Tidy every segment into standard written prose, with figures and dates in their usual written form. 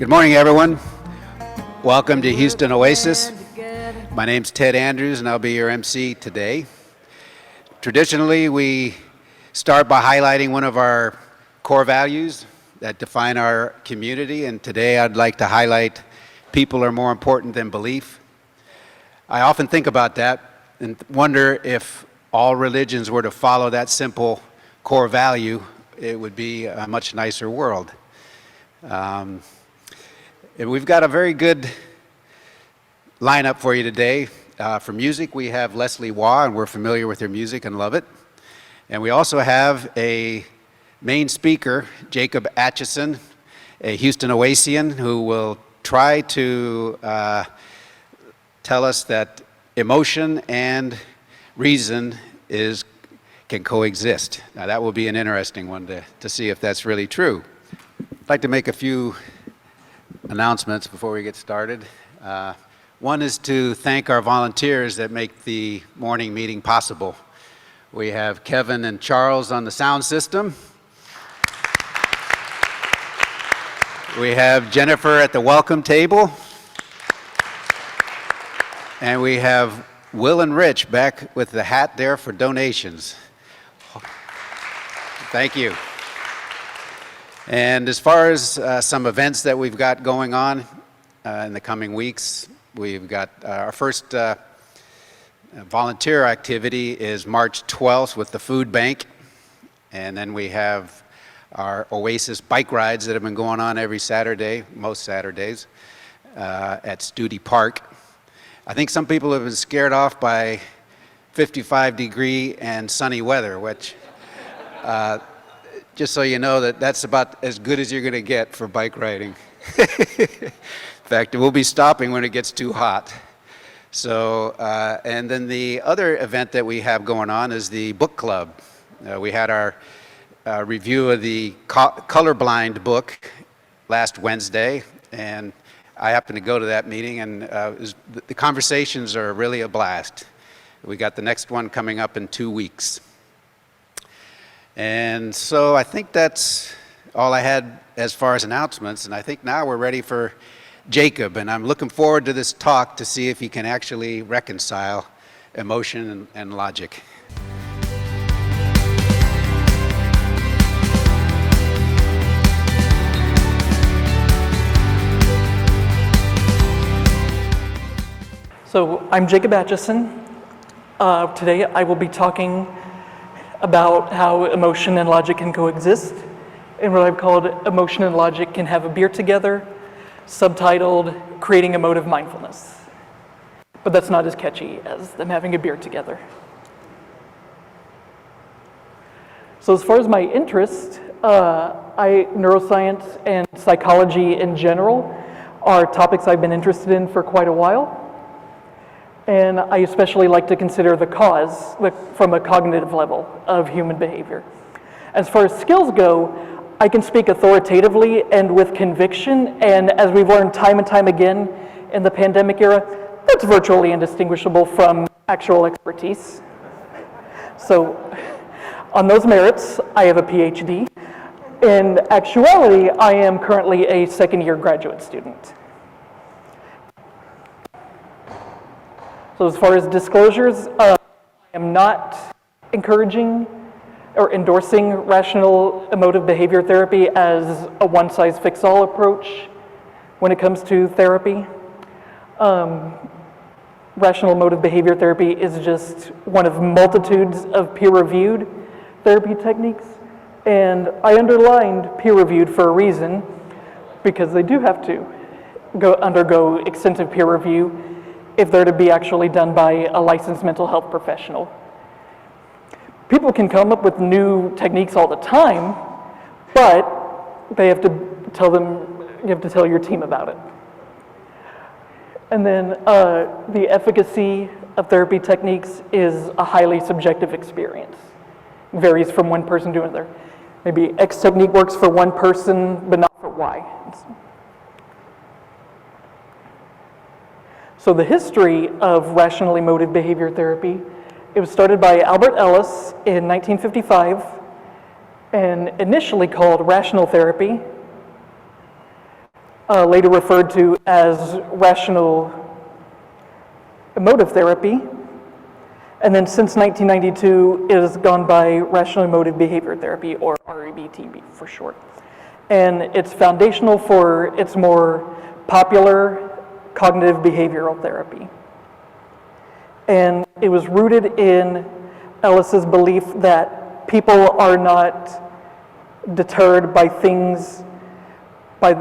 Good morning, everyone. Welcome to Houston Oasis. My name's Ted Andrews, and I'll be your MC today. Traditionally, we start by highlighting one of our core values that define our community, and today I'd like to highlight people are more important than belief. I often think about that and wonder if all religions were to follow that simple core value, it would be a much nicer world. We've got a very good lineup for you today. For music, we have Leslie Waugh, and we're familiar with her music and love it. And we also have a main speaker, Jacob Atchison, a Houston Oasian, who will try to tell us that emotion and reason can coexist. Now that will be an interesting one to see if that's really true. I'd like to make a few announcements before we get started. One is to thank our volunteers that make the morning meeting possible. We have Kevin and Charles on the sound system. We have Jennifer at the welcome table. And we have Will and Rich back with the hat there for donations. Thank you. And as far as some events that we've got going on in the coming weeks, we've got our first volunteer activity is March 12th with the food bank. And then we have our Oasis bike rides that have been going on every Saturday, most Saturdays, at Studi Park. I think some people have been scared off by 55-degree and sunny weather, which just so you know that's about as good as you're going to get for bike riding. In fact, we'll be stopping when it gets too hot. So, and then the other event that we have going on is the book club. We had our review of the Colorblind book last Wednesday, and I happened to go to that meeting, and the conversations are really a blast. We got the next one coming up in 2 weeks. And so I think that's all I had as far as announcements, and I think now we're ready for Jacob, and I'm looking forward to this talk to see if he can actually reconcile emotion and logic. So I'm Jacob Atchison. Today I will be talking about how emotion and logic can coexist, and what I've called Emotion and Logic Can Have a Beer Together, subtitled Creating Emotive Mindfulness. But that's not as catchy as them having a beer together. So as far as my interest, neuroscience and psychology in general are topics I've been interested in for quite a while. And I especially like to consider the cause from a cognitive level of human behavior. As far as skills go, I can speak authoritatively and with conviction, and as we've learned time and time again in the pandemic era, that's virtually indistinguishable from actual expertise. So on those merits, I have a PhD. In actuality, I am currently a second-year graduate student. So as far as disclosures, I am not encouraging or endorsing rational emotive behavior therapy as a one-size-fits-all approach when it comes to therapy. Rational emotive behavior therapy is just one of multitudes of peer-reviewed therapy techniques, and I underlined peer-reviewed for a reason, because they do have to undergo extensive peer review if they're to be actually done by a licensed mental health professional. People can come up with new techniques all the time, but you have to tell your team about it. And then the efficacy of therapy techniques is a highly subjective experience. It varies from one person to another. Maybe X technique works for one person, but not for Y. So the history of rational emotive behavior therapy, it was started by Albert Ellis in 1955 and initially called rational therapy. later referred to as rational emotive therapy. And then since 1992, it has gone by rational emotive behavior therapy, or REBT for short. And it's foundational for its more popular cognitive behavioral therapy. And it was rooted in Ellis's belief that people are not deterred by things, with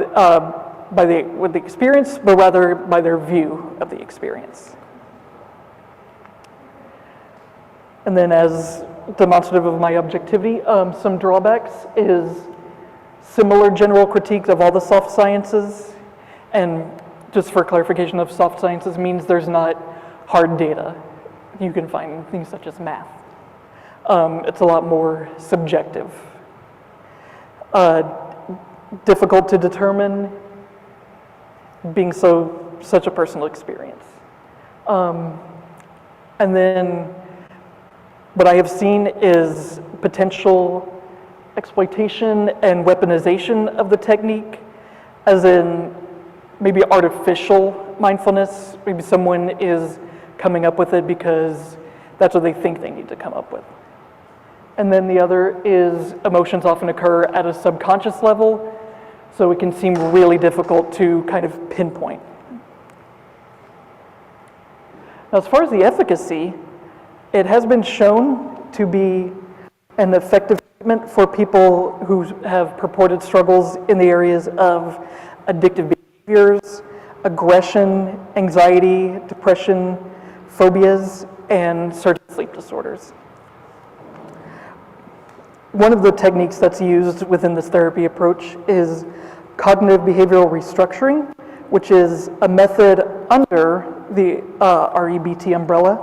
the experience, but rather by their view of the experience. And then as demonstrative of my objectivity, some drawbacks is similar general critiques of all the soft sciences. And just for clarification of soft sciences means there's not hard data. You can find things such as math. It's a lot more subjective. Difficult to determine, being such a personal experience. And then what I have seen is potential exploitation and weaponization of the technique, as in maybe artificial mindfulness. Maybe someone is coming up with it because that's what they think they need to come up with. And then the other is emotions often occur at a subconscious level, so it can seem really difficult to kind of pinpoint. Now, as far as the efficacy, it has been shown to be an effective treatment for people who have purported struggles in the areas of addictive behaviors, aggression, anxiety, depression, phobias, and certain sleep disorders. One of the techniques that's used within this therapy approach is cognitive behavioral restructuring, which is a method under the REBT umbrella,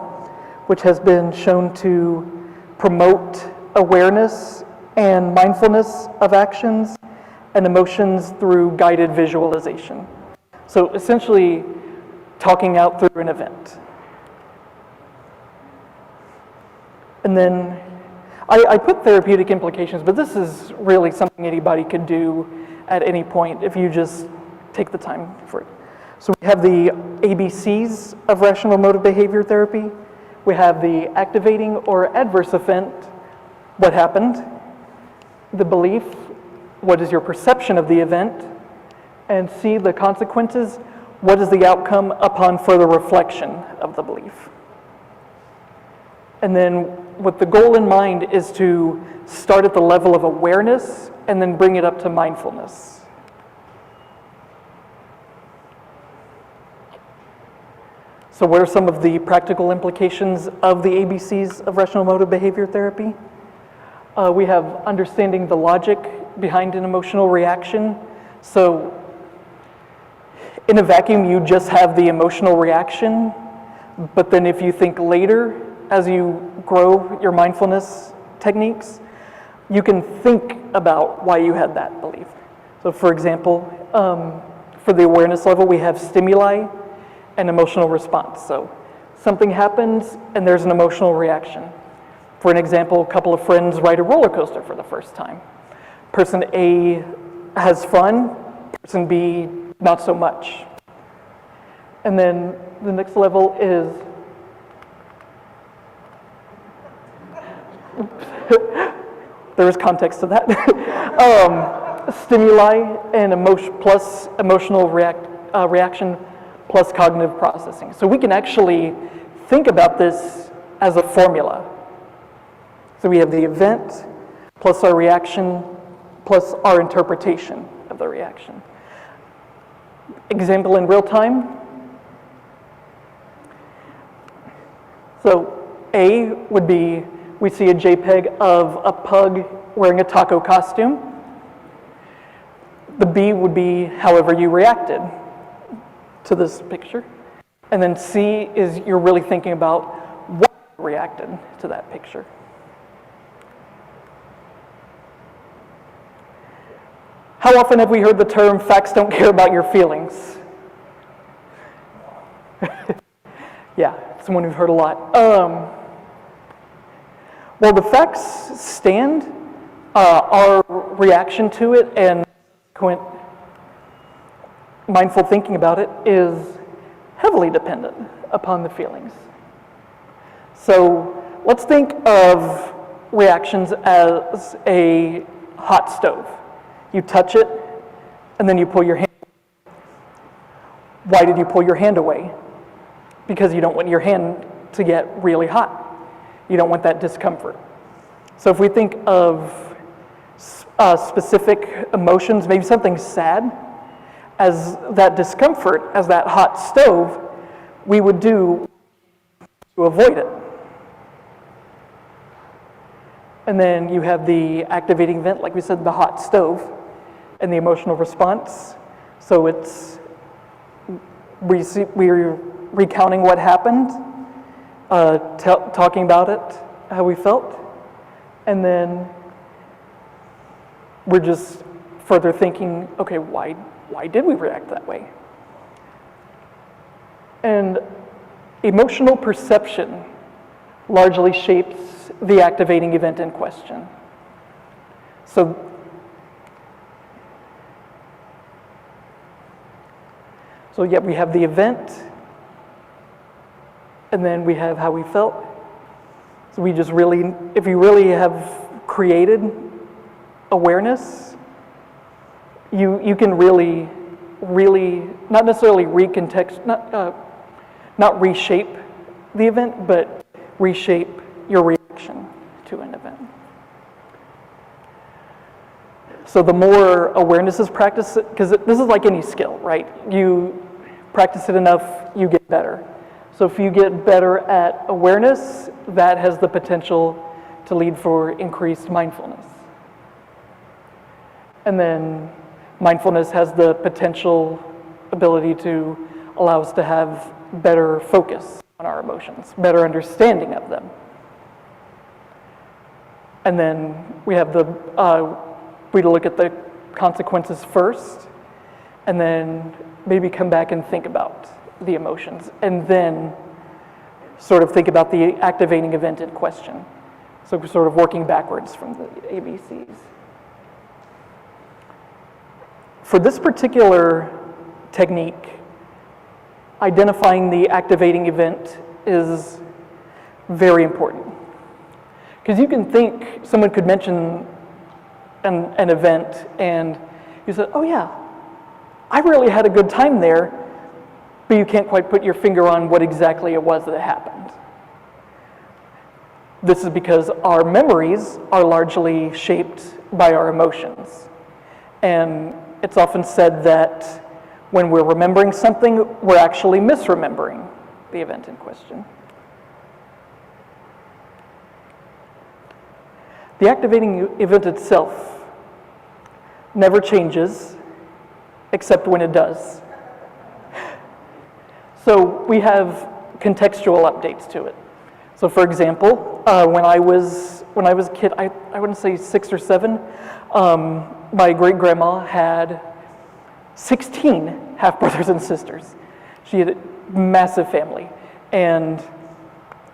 which has been shown to promote awareness and mindfulness of actions and emotions through guided visualization. So essentially, talking out through an event. And then I put therapeutic implications, but this is really something anybody could do at any point if you just take the time for it. So we have the ABCs of rational emotive behavior therapy. We have the activating or adverse event, what happened, the belief, what is your perception of the event, and C, the consequences, what is the outcome upon further reflection of the belief. And then with the goal in mind is to start at the level of awareness and then bring it up to mindfulness. So what are some of the practical implications of the ABCs of rational emotive behavior therapy? We have understanding the logic behind an emotional reaction. So in a vacuum, you just have the emotional reaction, but then if you think later, as you grow your mindfulness techniques, you can think about why you had that belief. So for example, for the awareness level, we have stimuli and emotional response. So something happens and there's an emotional reaction. For an example, a couple of friends ride a roller coaster for the first time. Person A has fun, person B not so much. And then the next level is there is context to that. Stimuli and plus emotional reaction plus cognitive processing. So we can actually think about this as a formula. So we have the event plus our reaction plus our interpretation of the reaction. Example in real time. So A would be, we see a JPEG of a pug wearing a taco costume. The B would be however you reacted to this picture. And then C is you're really thinking about what reacted to that picture. How often have we heard the term, facts don't care about your feelings? Yeah, it's one we've heard a lot. Well, the facts stand, our reaction to it and mindful thinking about it is heavily dependent upon the feelings. So let's think of reactions as a hot stove. You touch it, and then you pull your hand. Why did you pull your hand away? Because you don't want your hand to get really hot. You don't want that discomfort. So if we think of specific emotions, maybe something sad, as that discomfort, as that hot stove, we would do to avoid it. And then you have the activating event, like we said, the hot stove, and the emotional response. So it's we're recounting what happened, talking about it, how we felt, and then we're just further thinking, okay, why did we react that way? And emotional perception largely shapes the activating event in question. So yeah, we have the event, and then we have how we felt. So we just really, if you really have created awareness, you can really, not necessarily not reshape the event, but reshape your reaction to an event. So the more awareness is practiced, because this is like any skill, right? You practice it enough, you get better. So if you get better at awareness, that has the potential to lead for increased mindfulness. And then mindfulness has the potential ability to allow us to have better focus on our emotions, better understanding of them. And then we have we look at the consequences first, and then maybe come back and think about the emotions, and then sort of think about the activating event in question. So we're sort of working backwards from the ABCs. For this particular technique, identifying the activating event is very important. Because you can think, someone could mention an event, and you said, oh yeah, I really had a good time there, but you can't quite put your finger on what exactly it was that happened. This is because our memories are largely shaped by our emotions. And it's often said that when we're remembering something, we're actually misremembering the event in question. The activating event itself never changes, except when it does. So we have contextual updates to it. So for example, when I was a kid, I wouldn't say 6 or 7, my great-grandma had 16 half-brothers and sisters. She had a massive family, and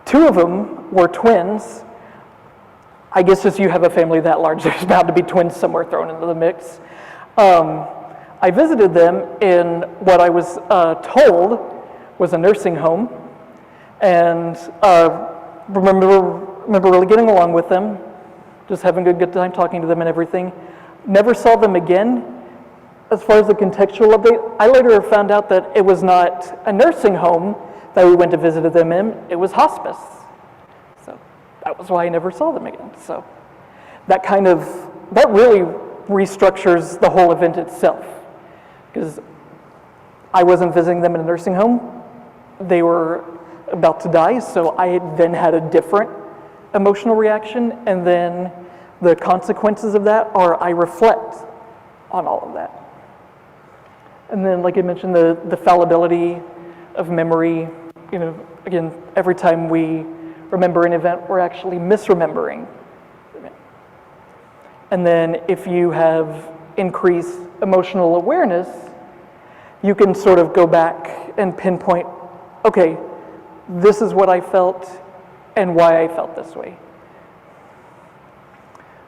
2 of them were twins. I guess as you have a family that large, there's bound to be twins somewhere thrown into the mix. I visited them in what I was told was a nursing home, and remember really getting along with them, just having a good time talking to them and everything. Never saw them again. As far as the contextual update, I later found out that it was not a nursing home that we went to visit them in, it was hospice. So that was why I never saw them again. So that really restructures the whole event itself, because I wasn't visiting them in a nursing home. They were about to die, so I then had a different emotional reaction, and then the consequences of that are I reflect on all of that. And then, like I mentioned, the fallibility of memory, again, every time we remember an event, we're actually misremembering the event. And then if you have increased emotional awareness, you can sort of go back and pinpoint, okay, this is what I felt and why I felt this way.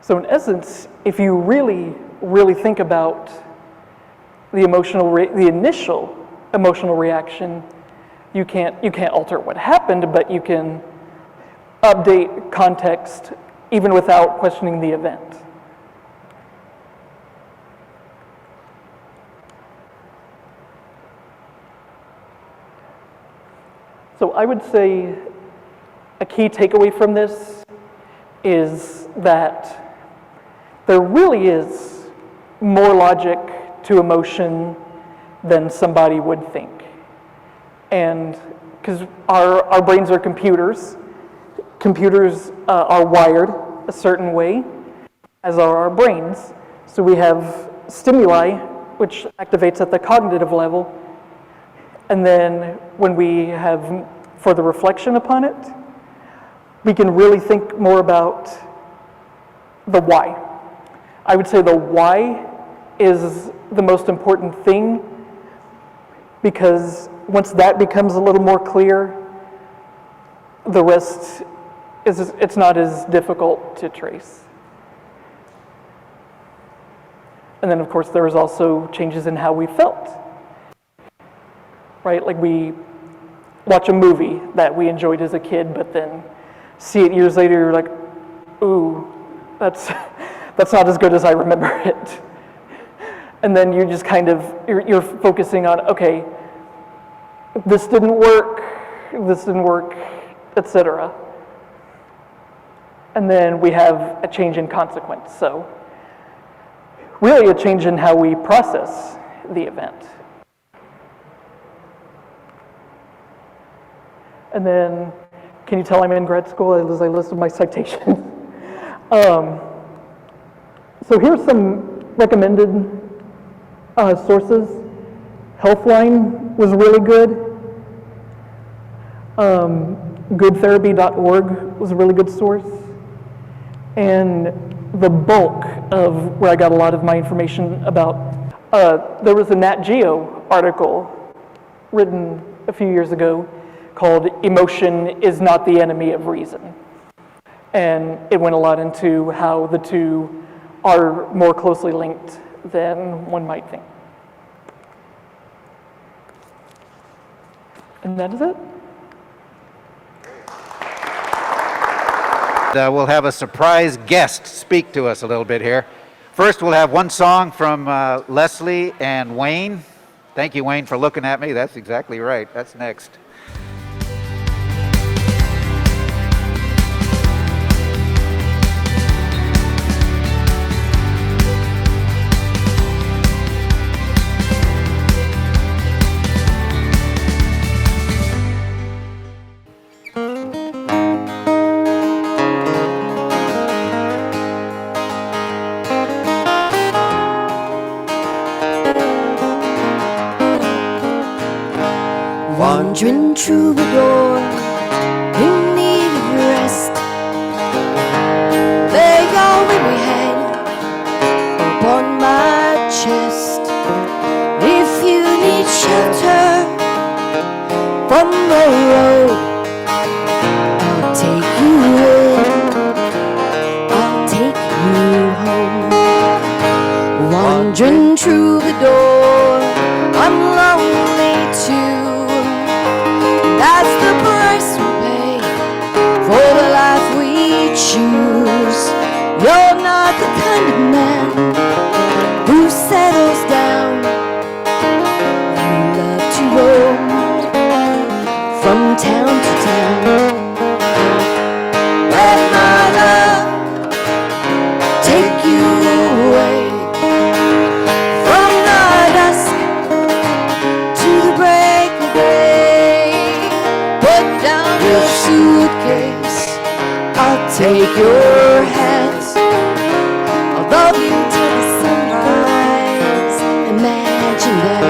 So in essence, if you really, really think about the initial emotional reaction, you can't alter what happened, but you can update context even without questioning the event. So I would say a key takeaway from this is that there really is more logic to emotion than somebody would think. And because our brains are computers, computers are wired a certain way, as are our brains. So we have stimuli, which activates at the cognitive level, and then when we have further reflection upon it, we can really think more about the why. I would say the why is the most important thing, because once that becomes a little more clear, the rest it's not as difficult to trace. And then of course there was also changes in how we felt. Right, like we watch a movie that we enjoyed as a kid, but then see it years later, you're like, ooh, that's not as good as I remember it. And then you're just kind of, you're focusing on, okay, this didn't work, etc. And then we have a change in consequence. So really a change in how we process the event. And then, can you tell I'm in grad school as I listed my citations? So here's some recommended sources. Healthline was really good. Goodtherapy.org was a really good source. And the bulk of where I got a lot of my information about, there was a Nat Geo article written a few years ago called "Emotion is Not the Enemy of Reason." And it went a lot into how the two are more closely linked than one might think. And that is it. We'll have a surprise guest speak to us a little bit here. First, we'll have one song from Leslie and Wayne. Thank you, Wayne, for looking at me. That's exactly right. That's next. Wandering troubadour in need of rest, lay your weary head upon my chest. If you need shelter from the road, I'll take you in, I'll take you home. Wandering troubadour, I'm lonely too. That's the price we pay for the life we choose. You're not the kind of man who settles down. You love to roam from town to town. Let my love take you away from the dusk to the break of day. Put down your suitcase, I'll take your hat. I'll love you till the sunrise. Imagine that.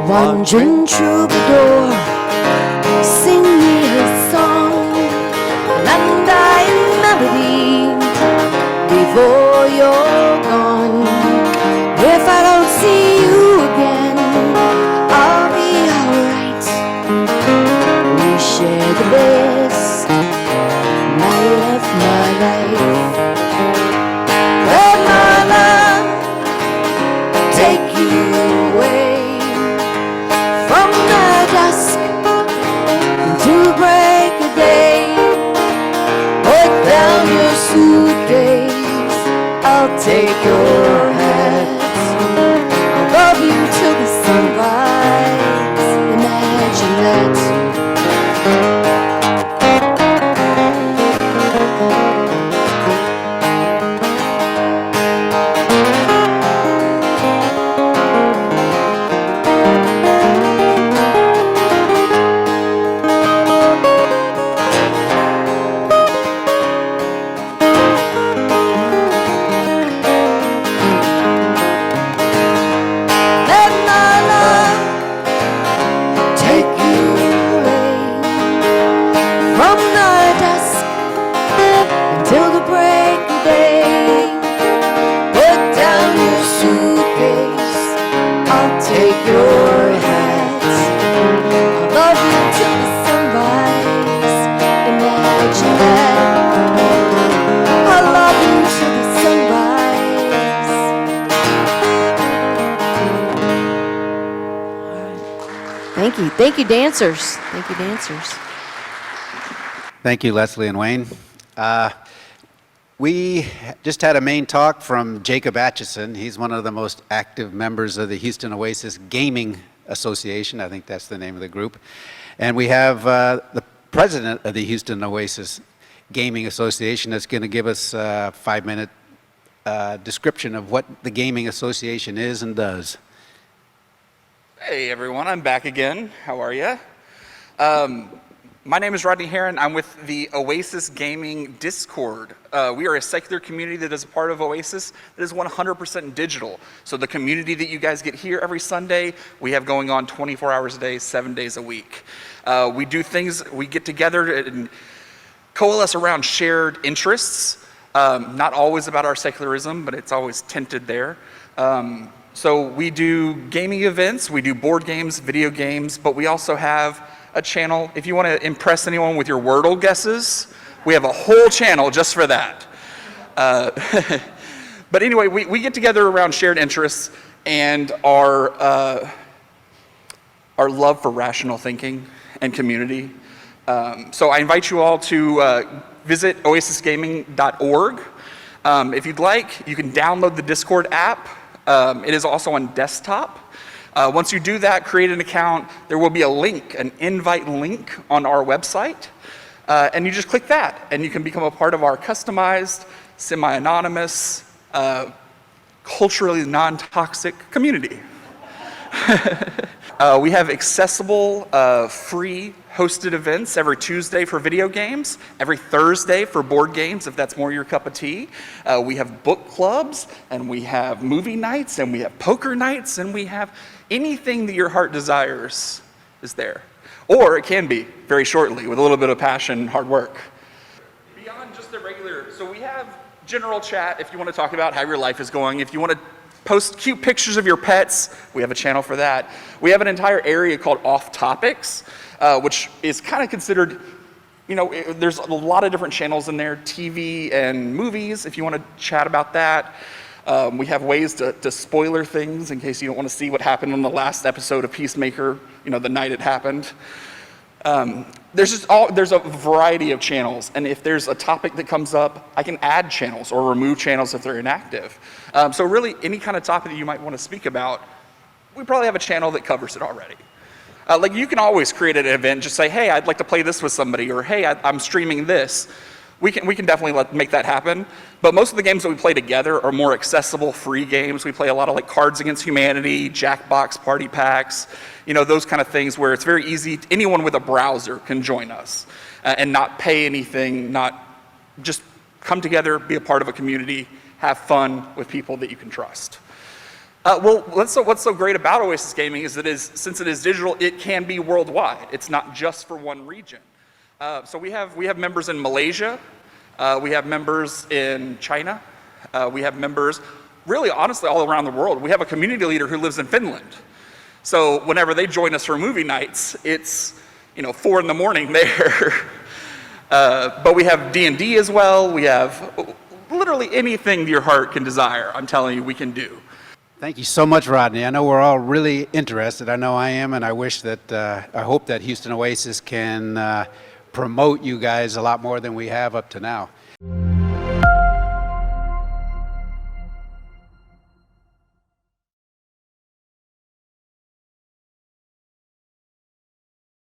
Wandering troubadour, if I don't see you again, I'll be alright. We shared the best night of my life. Let my love take you away from the dusk to break of day. Put down your suitcase, I'll take your hat. I'll love you till the sunrise. Imagine that. Let my love take you away from the dusk until the break of day. Put down your suitcase, I'll take your hat. I'll love you till the sunrise. Imagine that. I'll love you till the sunrise. Thank you, dancers. Thank you, dancers. Thank you, Leslie and Wayne. We just had a main talk from Jacob Atchison. He's one of the most active members of the Houston Oasis Gaming Association. I think that's the name of the group. And we have the president of the Houston Oasis Gaming Association that's going to give us a 5-minute description of what the Gaming Association is and does. Hey everyone, I'm back again. How are you? My name is Rodney Heron. I'm with the Oasis Gaming Discord. We are a secular community that is a part of Oasis that is 100% digital. So the community that you guys get here every Sunday, we have going on 24 hours a day, 7 days a week. We do things, we get together and coalesce around shared interests. Not always about our secularism, but it's always tinted there. So we do gaming events, we do board games, video games, but we also have a channel. If you want to impress anyone with your Wordle guesses, we have a whole channel just for that. But anyway, we get together around shared interests and our love for rational thinking and community. So I invite you all to visit oasisgaming.org. If you'd like, you can download the Discord app. It is also on desktop. Once you do that, create an account, there will be a link, an invite link on our website. And you just click that, and you can become a part of our customized, semi-anonymous, culturally non-toxic community. We have accessible, free hosted events every Tuesday for video games, every Thursday for board games, if that's more your cup of tea. We have book clubs, and we have movie nights, and we have poker nights, and we have anything that your heart desires is there. Or it can be, very shortly, with a little bit of passion and hard work. Beyond just the regular, so we have general chat if you want to talk about how your life is going. If you want to post cute pictures of your pets, we have a channel for that. We have an entire area called Off Topics, which is kind of considered, you know, there's a lot of different channels in there, TV and movies, if you want to chat about that. We have ways to spoiler things in case you don't want to see what happened on the last episode of Peacemaker, you know, the night it happened. There's a variety of channels, and if there's a topic that comes up, I can add channels or remove channels if they're inactive. So really, any kind of topic that you might want to speak about, we probably have a channel that covers it already. Like you can always create an event, just say, hey, I'd like to play this with somebody, or hey, I'm streaming this. We can definitely make that happen. But most of the games that we play together are more accessible, free games. We play a lot of like Cards Against Humanity, Jackbox Party Packs, you know, those kind of things where it's very easy. Anyone with a browser can join us and not pay anything, not just come together, be a part of a community, have fun with people that you can trust. Well, what's so great about Oasis Gaming is since it is digital, it can be worldwide. It's not just for one region. So we have members in Malaysia, we have members in China, we have members really honestly all around the world. We have a community leader who lives in Finland. So whenever they join us for movie nights, it's 4 in the morning there. But we have D&D as well. We have literally anything your heart can desire, I'm telling you, we can do. Thank you so much, Rodney. I know we're all really interested. I know I am, and I wish that, I hope that Houston Oasis can promote you guys a lot more than we have up to now.